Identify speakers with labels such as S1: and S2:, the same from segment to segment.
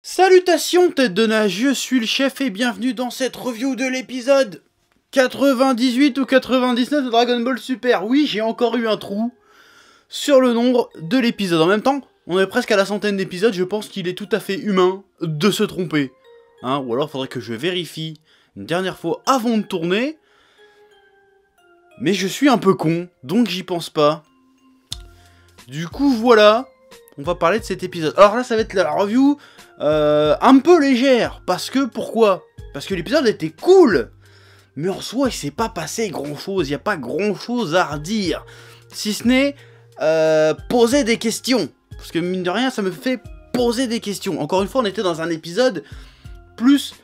S1: Salutations tête de nage, je suis le chef et bienvenue dans cette review de l'épisode 98 ou 99 de Dragon Ball Super. Oui, j'ai encore eu un trou sur le nombre de l'épisode. En même temps, on est presque à la centaine d'épisodes, je pense qu'il est tout à fait humain de se tromper. Hein, ou alors faudrait que je vérifie une dernière fois avant de tourner. Mais je suis un peu con, donc j'y pense pas. Du coup, voilà, on va parler de cet épisode. Alors là, ça va être la review un peu légère. Parce que, pourquoi? Parce que l'épisode était cool. Mais en soi, il s'est pas passé grand chose. Il n'y a pas grand chose à redire. Si ce n'est poser des questions. Parce que mine de rien, ça me fait poser des questions. Encore une fois, on était dans un épisode plus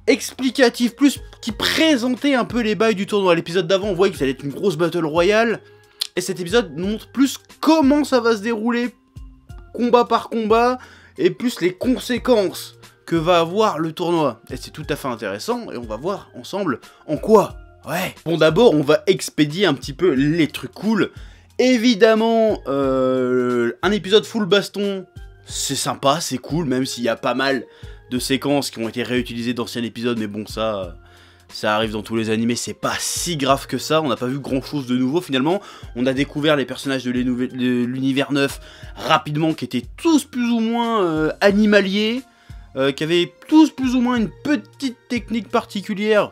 S1: explicatif, plus qui présentait un peu les bails du tournoi. L'épisode d'avant, on voyait que ça allait être une grosse battle royale. Et cet épisode nous montre plus comment ça va se dérouler, combat par combat, et plus les conséquences que va avoir le tournoi. Et c'est tout à fait intéressant, et on va voir ensemble en quoi. Ouais. Bon, d'abord, on va expédier un petit peu les trucs cool. Évidemment, un épisode full baston, c'est sympa, c'est cool, même s'il y a pas mal de séquences qui ont été réutilisées d'anciens épisodes, mais bon, ça arrive dans tous les animés, c'est pas si grave que ça, on n'a pas vu grand chose de nouveau finalement, on a découvert les personnages de l'univers 9 rapidement, qui étaient tous plus ou moins animaliers, qui avaient tous plus ou moins une petite technique particulière,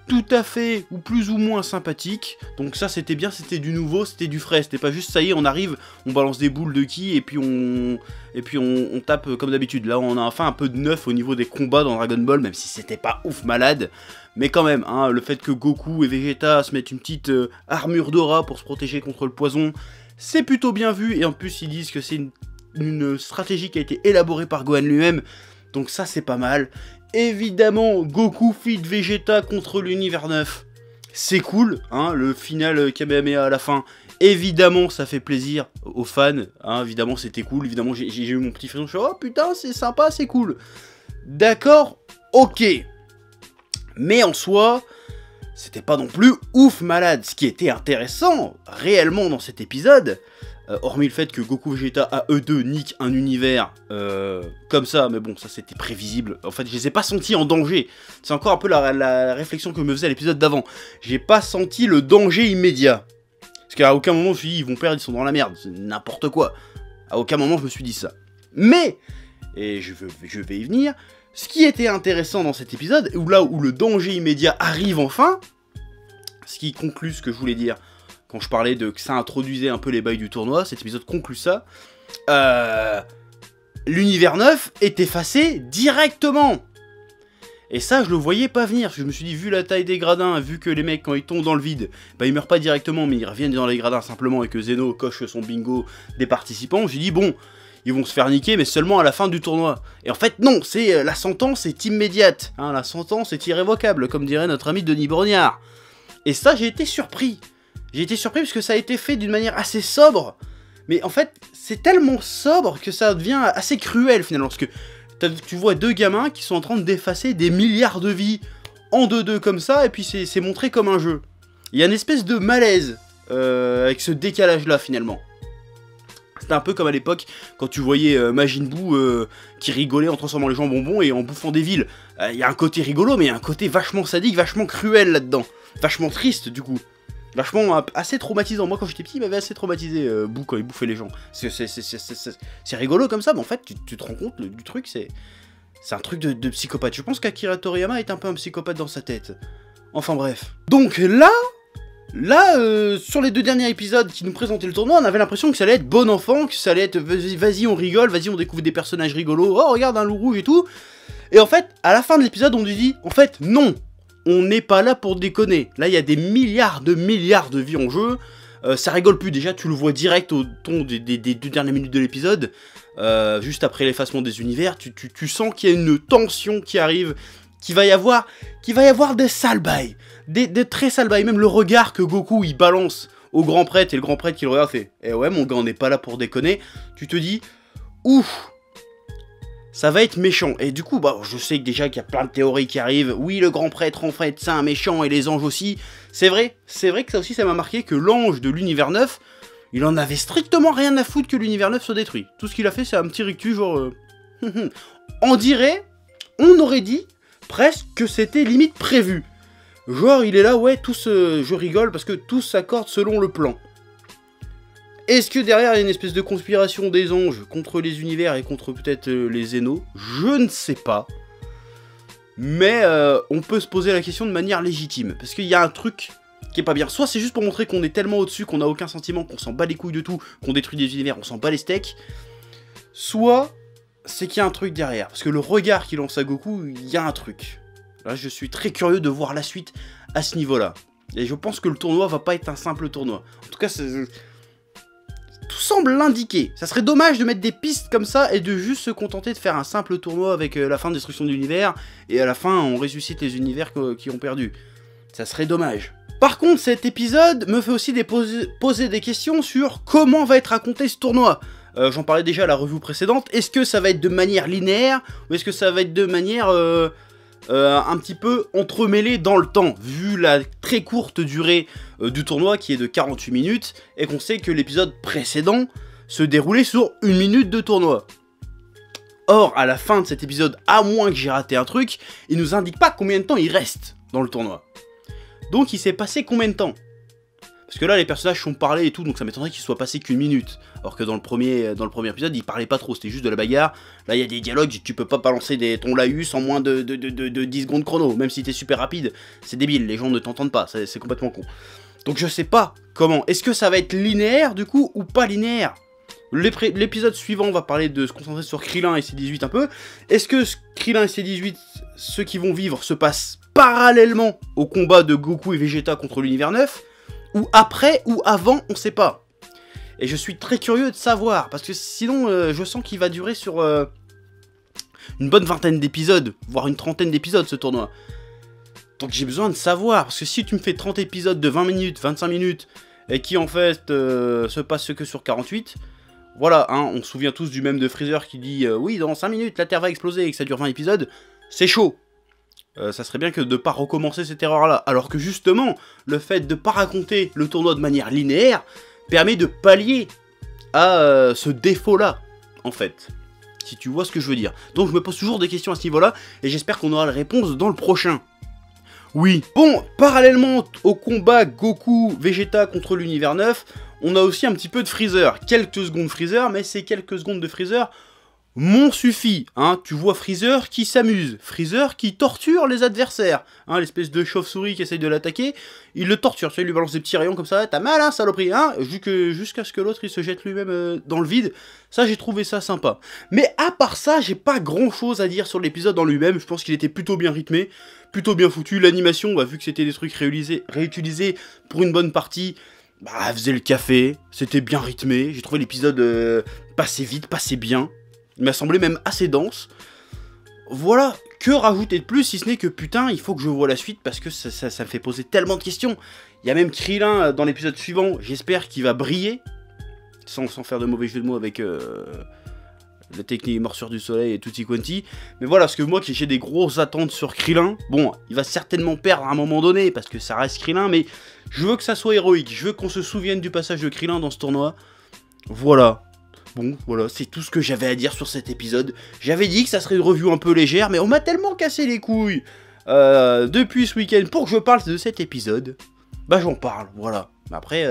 S1: tout à fait ou plus ou moins sympathique, donc ça c'était bien, c'était du nouveau, c'était du frais, c'était pas juste ça y est on arrive, on balance des boules de ki et puis on tape comme d'habitude. Là on a enfin un peu de neuf au niveau des combats dans Dragon Ball, même si c'était pas ouf malade, mais quand même, hein, le fait que Goku et Vegeta se mettent une petite armure d'aura pour se protéger contre le poison, c'est plutôt bien vu, et en plus ils disent que c'est une stratégie qui a été élaborée par Gohan lui-même, donc ça c'est pas mal. Évidemment, Goku feat Vegeta contre l'univers 9. C'est cool, hein, le final Kamehameha à la fin. Évidemment, ça fait plaisir aux fans. Hein, évidemment, c'était cool. Évidemment, j'ai eu mon petit frisson. Je suis oh putain, c'est sympa, c'est cool. D'accord, ok. Mais en soi, c'était pas non plus ouf malade. Ce qui était intéressant, réellement, dans cet épisode, hormis le fait que Goku Vegeta à eux deux niquent un univers comme ça, mais bon, ça c'était prévisible. En fait, je les ai pas sentis en danger. C'est encore un peu la réflexion que me faisait l'épisode d'avant. J'ai pas senti le danger immédiat. Parce qu'à aucun moment je me suis dit, ils vont perdre, ils sont dans la merde. C'est n'importe quoi. À aucun moment je me suis dit ça. Mais, et je vais y venir, ce qui était intéressant dans cet épisode, où là où le danger immédiat arrive enfin, ce qui conclut ce que je voulais dire quand je parlais de que ça introduisait un peu les bails du tournoi, cet épisode conclut ça. L'univers 9 est effacé directement. Et ça, je le voyais pas venir, parce que je me suis dit, vu la taille des gradins, vu que les mecs, quand ils tombent dans le vide, bah ils meurent pas directement, mais ils reviennent dans les gradins simplement, et que Zeno coche son bingo des participants, j'ai dit, bon, ils vont se faire niquer, mais seulement à la fin du tournoi. Et en fait, non, c'est la sentence est immédiate, hein, la sentence est irrévocable, comme dirait notre ami Denis Brognard. Et ça, j'ai été surpris. J'ai été surpris parce que ça a été fait d'une manière assez sobre, mais en fait, c'est tellement sobre que ça devient assez cruel finalement, parce que tu vois deux gamins qui sont en train d'effacer des milliards de vies en 2-2 comme ça, et puis c'est montré comme un jeu. Il y a une espèce de malaise avec ce décalage-là finalement. C'était un peu comme à l'époque, quand tu voyais Majin Buu qui rigolait en transformant les gens en bonbons et en bouffant des villes. Il y a un côté rigolo, mais il y a un côté vachement sadique, vachement cruel là-dedans. Vachement triste du coup. Vachement assez traumatisant. Moi quand j'étais petit, il m'avait assez traumatisé Buu quand il bouffait les gens. C'est rigolo comme ça, mais en fait tu te rends compte du truc, c'est un truc de psychopathe. Je pense qu'Akira Toriyama est un peu un psychopathe dans sa tête. Enfin bref. Donc là, sur les deux derniers épisodes qui nous présentaient le tournoi, on avait l'impression que ça allait être bon enfant, que ça allait être vas-y on rigole, vas-y on découvre des personnages rigolos, oh regarde un loup rouge et tout. Et en fait, à la fin de l'épisode, on nous dit, en fait non. On n'est pas là pour déconner. Là, il y a des milliards de vies en jeu. Ça rigole plus. Déjà, tu le vois direct au ton des 2 dernières minutes de l'épisode. Juste après l'effacement des univers, tu sens qu'il y a une tension qui arrive. Qu'il va y avoir des sales bails. Des très sales bails. Même le regard que Goku, il balance au grand prêtre. Et le grand prêtre qui le regarde fait « Eh ouais, mon gars, on n'est pas là pour déconner. » Tu te dis « Ouf !» Ça va être méchant. Et du coup, bah, je sais que déjà qu'il y a plein de théories qui arrivent. Oui, le grand prêtre, en fait, c'est un méchant, et les anges aussi. C'est vrai que ça aussi, ça m'a marqué que l'ange de l'univers 9, il en avait strictement rien à foutre que l'univers 9 soit détruit. Tout ce qu'il a fait, c'est un petit rictus, genre... On dirait, on aurait dit presque que c'était limite prévu. Genre il est là, ouais, je rigole parce que tout s'accorde selon le plan. Est-ce que derrière il y a une espèce de conspiration des anges contre les univers et contre peut-être les Zénos? Je ne sais pas. Mais on peut se poser la question de manière légitime. Parce qu'il y a un truc qui est pas bien. Soit c'est juste pour montrer qu'on est tellement au-dessus, qu'on n'a aucun sentiment, qu'on s'en bat les couilles de tout, qu'on détruit des univers, on s'en bat les steaks. Soit c'est qu'il y a un truc derrière. Parce que le regard qu'il lance à Goku, il y a un truc. Là je suis très curieux de voir la suite à ce niveau-là. Et je pense que le tournoi va pas être un simple tournoi. En tout cas, tout semble l'indiquer. Ça serait dommage de mettre des pistes comme ça et de juste se contenter de faire un simple tournoi avec la fin de destruction de l'univers et à la fin on ressuscite les univers qui ont perdu. Ça serait dommage. Par contre, cet épisode me fait aussi poser des questions sur comment va être raconté ce tournoi. J'en parlais déjà à la review précédente. Est-ce que ça va être de manière linéaire ou est-ce que ça va être de manière un petit peu entremêlée dans le temps, vu la très courte durée du tournoi qui est de 48 minutes, et qu'on sait que l'épisode précédent se déroulait sur 1 minute de tournoi. Or, à la fin de cet épisode, à moins que j'ai raté un truc, il nous indique pas combien de temps il reste dans le tournoi. Donc il s'est passé combien de temps? Parce que là, les personnages sont parlés et tout, donc ça m'étonnerait qu'il soit passé qu'1 minute. Alors que dans le premier épisode, ils parlaient pas trop, c'était juste de la bagarre. Là, il y a des dialogues, tu peux pas balancer ton laïus en moins de 10 secondes chrono. Même si t'es super rapide, c'est débile, les gens ne t'entendent pas, c'est complètement con. Donc je sais pas comment. Est-ce que ça va être linéaire, du coup, ou pas linéaire? L'épisode suivant, on va parler de se concentrer sur Krillin et C18 un peu. Est-ce que Krillin et C18, ceux qui vont vivre, se passent parallèlement au combat de Goku et Vegeta contre l'univers 9? Ou après, ou avant, on sait pas. Et je suis très curieux de savoir, parce que sinon, je sens qu'il va durer sur une bonne vingtaine d'épisodes, voire une trentaine d'épisodes, ce tournoi. Donc j'ai besoin de savoir, parce que si tu me fais 30 épisodes de 20 minutes, 25 minutes, et qui en fait se passent que sur 48, voilà, hein, on se souvient tous du mème de Freezer qui dit oui, dans 5 minutes, la Terre va exploser, et que ça dure 20 épisodes, c'est chaud. Ça serait bien que de ne pas recommencer cette erreur-là. Alors que justement, le fait de ne pas raconter le tournoi de manière linéaire permet de pallier à ce défaut-là, en fait. Si tu vois ce que je veux dire. Donc je me pose toujours des questions à ce niveau-là, et j'espère qu'on aura la réponse dans le prochain. Oui. Bon, parallèlement au combat Goku-Vegeta contre l'univers 9, on a aussi un petit peu de Freezer. Quelques secondes Freezer, mais ces quelques secondes de Freezer m'ont suffi, hein. Tu vois Freezer qui s'amuse, Freezer qui torture les adversaires, hein, l'espèce de chauve-souris qui essaye de l'attaquer, il le torture, tu sais, il lui balance des petits rayons comme ça, t'as mal hein saloperie, hein, jusqu'à ce que l'autre il se jette lui-même dans le vide. Ça j'ai trouvé ça sympa. Mais à part ça, j'ai pas grand chose à dire sur l'épisode en lui-même, je pense qu'il était plutôt bien rythmé, plutôt bien foutu, l'animation, bah, vu que c'était des trucs réutilisés pour une bonne partie, bah elle faisait le café, c'était bien rythmé, j'ai trouvé l'épisode passé vite, passé bien. Il m'a semblé même assez dense. Voilà, que rajouter de plus si ce n'est que putain, il faut que je vois la suite parce que ça me fait poser tellement de questions. Il y a même Krillin dans l'épisode suivant, j'espère qu'il va briller. Sans faire de mauvais jeu de mots avec la technique morsure du soleil et tutti quanti. Mais voilà, parce que moi qui j'ai des grosses attentes sur Krillin, bon, il va certainement perdre à un moment donné parce que ça reste Krillin, mais je veux que ça soit héroïque. Je veux qu'on se souvienne du passage de Krillin dans ce tournoi. Voilà. Bon, voilà, c'est tout ce que j'avais à dire sur cet épisode. J'avais dit que ça serait une review un peu légère, mais on m'a tellement cassé les couilles depuis ce week-end pour que je parle de cet épisode. Bah j'en parle, voilà. Mais après,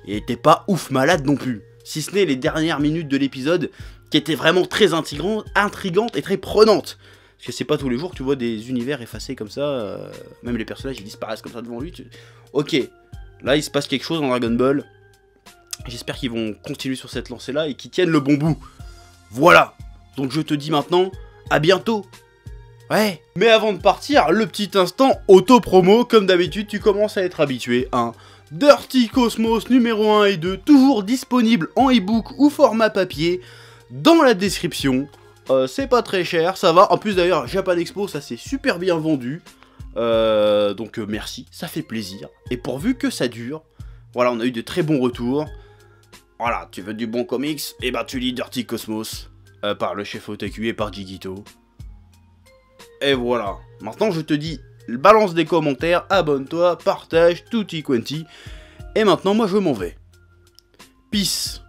S1: il était pas ouf malade non plus. Si ce n'est les dernières minutes de l'épisode, qui étaient vraiment très intrigantes et très prenantes. Parce que c'est pas tous les jours que tu vois des univers effacés comme ça, même les personnages ils disparaissent comme ça devant lui. Ok, là il se passe quelque chose dans Dragon Ball. J'espère qu'ils vont continuer sur cette lancée-là et qu'ils tiennent le bon bout. Voilà. Donc je te dis maintenant, à bientôt. Ouais. Mais avant de partir, le petit instant auto-promo. Comme d'habitude, tu commences à être habitué. Hein. Dirty Cosmos numéro 1 et 2, toujours disponible en e-book ou format papier, dans la description. C'est pas très cher, ça va. En plus d'ailleurs, Japan Expo, ça s'est super bien vendu. Donc merci, ça fait plaisir. Et pourvu que ça dure. Voilà, on a eu de très bons retours. Voilà, tu veux du bon comics? Et bah tu lis Dirty Cosmos, par le chef Otaku et par Gigito. Et voilà. Maintenant je te dis, balance des commentaires, abonne-toi, partage, tutti quanti. Et maintenant moi je m'en vais. Peace.